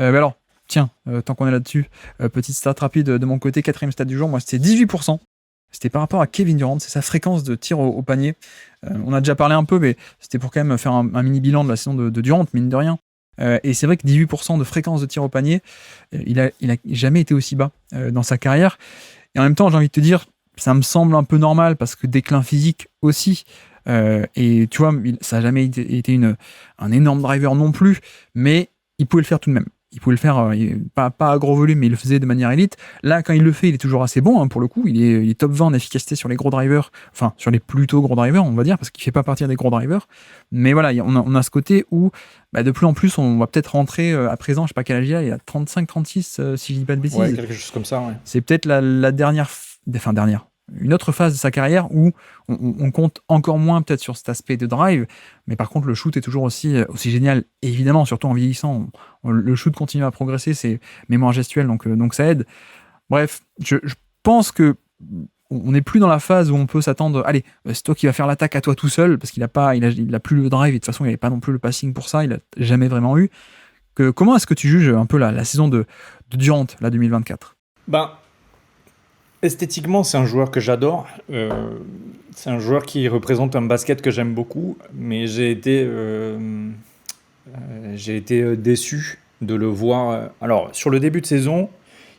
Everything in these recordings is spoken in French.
Alors, tiens, tant qu'on est là-dessus, petite stat rapide de mon côté, 4e stat du jour, moi c'était 18%. C'était par rapport à Kevin Durant, c'est sa fréquence de tir au panier. On a déjà parlé un peu, mais c'était pour quand même faire un mini bilan de la saison de Durant, mine de rien. Et c'est vrai que 18% de fréquence de tir au panier, il a jamais été aussi bas dans sa carrière. Et en même temps, j'ai envie de te dire, ça me semble un peu normal parce que déclin physique aussi. Et tu vois, ça n'a jamais été un énorme driver non plus, mais il pouvait le faire tout de même. Il pouvait le faire, pas à gros volume, mais il le faisait de manière élite. Là, quand il le fait, il est toujours assez bon, hein, pour le coup. Il est top 20 en efficacité sur les gros drivers, enfin, sur les plutôt gros drivers, on va dire, parce qu'il ne fait pas partie des gros drivers. Mais voilà, on a ce côté où, de plus en plus, on va peut-être rentrer à présent, je ne sais pas quel âge il a 35-36, si je ne dis pas de bêtises. Ouais, quelque chose comme ça, ouais. C'est peut-être la dernière, une autre phase de sa carrière où on compte encore moins peut-être sur cet aspect de drive, mais par contre le shoot est toujours aussi génial, évidemment, surtout en vieillissant. Le shoot continue à progresser, c'est mémoire gestuelle, donc ça aide. Bref, je pense que on n'est plus dans la phase où on peut s'attendre, allez, c'est toi qui vas faire l'attaque à toi tout seul, parce qu'il a plus le drive, et de toute façon il n'avait pas non plus le passing pour ça, il n'a jamais vraiment eu. Comment est-ce que tu juges un peu la saison de Durant, la 2024 ? Esthétiquement, c'est un joueur que j'adore. C'est un joueur qui représente un basket que j'aime beaucoup, mais j'ai été déçu de le voir. Alors, sur le début de saison,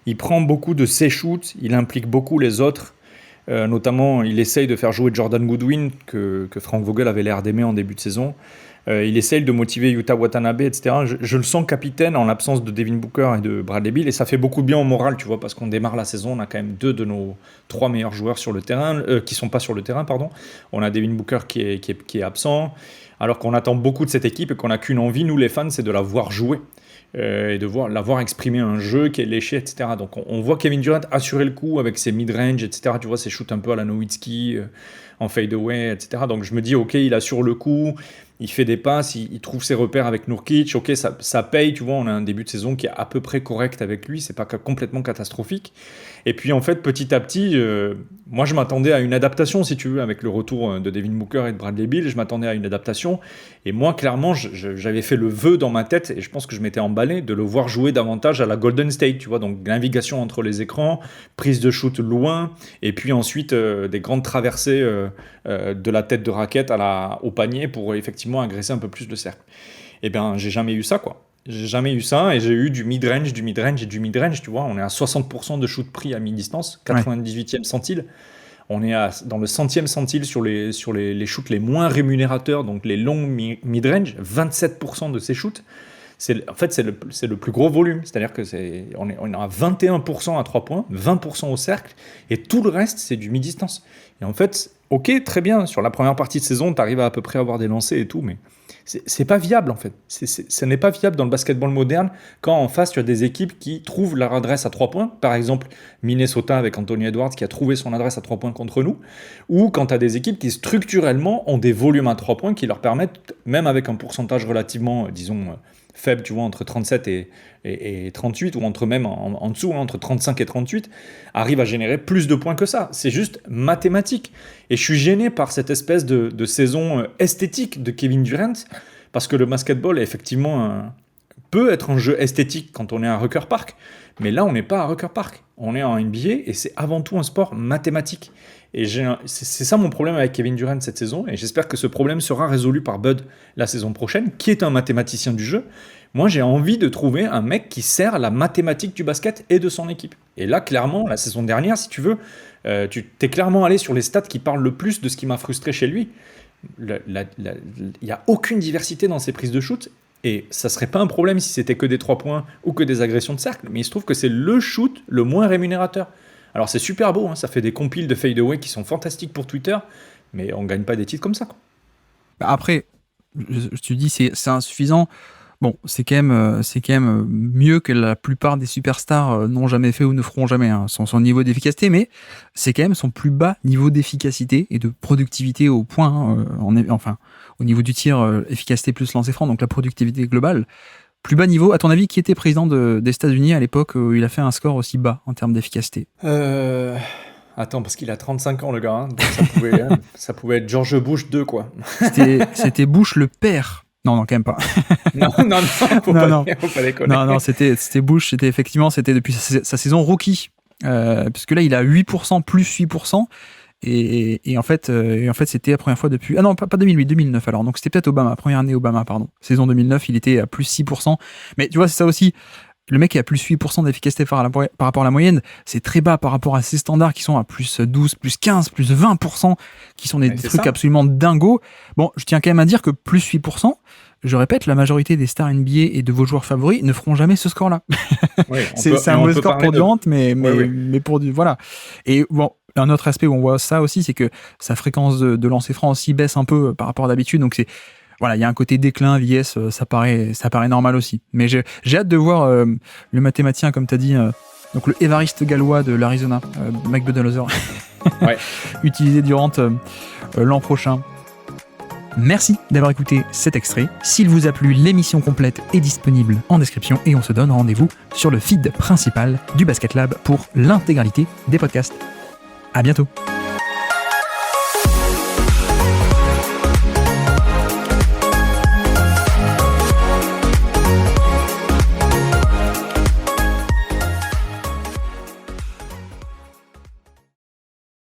il prend beaucoup de ses shoots, il implique beaucoup les autres. Notamment, il essaye de faire jouer Jordan Goodwin, que Frank Vogel avait l'air d'aimer en début de saison. Il essaye de motiver Yuta Watanabe, etc. Je le sens capitaine en l'absence de Devin Booker et de Bradley Beal, et ça fait beaucoup de bien au moral, tu vois, parce qu'on démarre la saison, on a quand même 2 de nos 3 meilleurs joueurs sur le terrain, qui sont pas sur le terrain, pardon. On a Devin Booker qui est absent, alors qu'on attend beaucoup de cette équipe et qu'on n'a qu'une envie, nous les fans, c'est de la voir jouer. Et de la voir exprimer un jeu qui est léché, etc. Donc on voit Kevin Durant assurer le coup avec ses mid-range, etc. Tu vois, ses shoots un peu à la Nowitzki, en fade-away, etc. Donc je me dis, ok, il assure le coup, il fait des passes, il trouve ses repères avec Nurkic, ok, ça paye, tu vois, on a un début de saison qui est à peu près correct avec lui, c'est pas complètement catastrophique. Et puis en fait, petit à petit, moi je m'attendais à une adaptation, si tu veux, avec le retour de Devin Booker et de Bradley Beal, je m'attendais à une adaptation. Et moi, clairement, j'avais fait le vœu dans ma tête, et je pense que je m'étais emballé, de le voir jouer davantage à la Golden State, tu vois, donc navigation entre les écrans, prise de shoot loin, et puis ensuite des grandes traversées de la tête de raquette au panier pour effectivement agresser un peu plus le cercle. Eh bien, j'ai jamais eu ça, quoi. J'ai jamais eu ça, et j'ai eu du mid-range, et du mid-range, tu vois. On est à 60% de shoot pris à mi-distance, 98e centile. On est dans le 100e centile sur les shoots les moins rémunérateurs, donc les longs mid-range, 27% de ces shoots. En fait, c'est le plus gros volume, c'est-à-dire que on est à 21% à 3 points, 20% au cercle, et tout le reste, c'est du mi-distance. Et en fait, ok, très bien, sur la première partie de saison, tu arrives à peu près avoir des lancers et tout, mais c'est pas viable en fait. Ce n'est pas viable dans le basketball moderne quand en face tu as des équipes qui trouvent leur adresse à 3 points. Par exemple, Minnesota avec Anthony Edwards qui a trouvé son adresse à 3 points contre nous. Ou quand tu as des équipes qui structurellement ont des volumes à 3 points qui leur permettent, même avec un pourcentage relativement, disons, faible, tu vois, entre 37 et 38, ou entre même en dessous, entre 35 et 38, arrive à générer plus de points que ça. C'est juste mathématique. Et je suis gêné par cette espèce de saison esthétique de Kevin Durant, parce que le basketball, effectivement, peut être un jeu esthétique quand on est à Rucker Park, mais là, on n'est pas à Rucker Park. On est en NBA, et c'est avant tout un sport mathématique. Et c'est ça mon problème avec Kevin Durant cette saison, et j'espère que ce problème sera résolu par Bud la saison prochaine, qui est un mathématicien du jeu. Moi, j'ai envie de trouver un mec qui sert la mathématique du basket et de son équipe. Et là, clairement, la saison dernière, si tu veux, tu t'es clairement allé sur les stats qui parlent le plus de ce qui m'a frustré chez lui. Il n'y a aucune diversité dans ses prises de shoot, et ça serait pas un problème si c'était que des 3 points ou que des agressions de cercle, mais il se trouve que c'est le shoot le moins rémunérateur. Alors c'est super beau, hein, ça fait des compiles de fade-away qui sont fantastiques pour Twitter, mais on gagne pas des titres comme ça, quoi. Après, je te dis, c'est insuffisant. Bon, c'est quand même mieux que la plupart des superstars n'ont jamais fait ou ne feront jamais, hein, son niveau d'efficacité, mais c'est quand même son plus bas niveau d'efficacité et de productivité au point, enfin, au niveau du tir, efficacité plus lancer franc, donc la productivité globale. Plus bas niveau, à ton avis, qui était président des États-Unis à l'époque où il a fait un score aussi bas en termes d'efficacité ? Attends, parce qu'il a 35 ans, le gars, hein, donc ça pouvait être George Bush 2, quoi. C'était Bush le père. Non, quand même pas. Non, faut pas déconner. Non, c'était Bush, c'était depuis sa saison rookie. Puisque là, il a 8%, plus 8%. Et en fait, c'était la première fois depuis... Ah non, pas 2008, 2009 alors. Donc c'était peut-être Obama, première année Obama, pardon. Saison 2009, il était à plus 6%. Mais tu vois, c'est ça aussi. Le mec est à plus 8% d'efficacité par rapport à la moyenne. C'est très bas par rapport à ses standards qui sont à plus 12, plus 15, plus 20%, qui sont des trucs absolument dingos. Bon, je tiens quand même à dire que plus 8%, je répète, la majorité des stars NBA et de vos joueurs favoris ne feront jamais ce score-là. Oui, c'est un mauvais score pour Durant, mais pour du... Voilà. Et bon, un autre aspect où on voit ça aussi, c'est que sa fréquence de lancer franc aussi baisse un peu par rapport à d'habitude. Donc c'est... Voilà, il y a un côté déclin, vieillesse, ça paraît normal aussi. Mais j'ai hâte de voir le mathématicien, comme tu as dit, donc le Évariste gallois de l'Arizona, Mike Budenholzer, utiliser Durant l'an prochain. Merci d'avoir écouté cet extrait. S'il vous a plu, l'émission complète est disponible en description et on se donne rendez-vous sur le feed principal du Basket Lab pour l'intégralité des podcasts. À bientôt.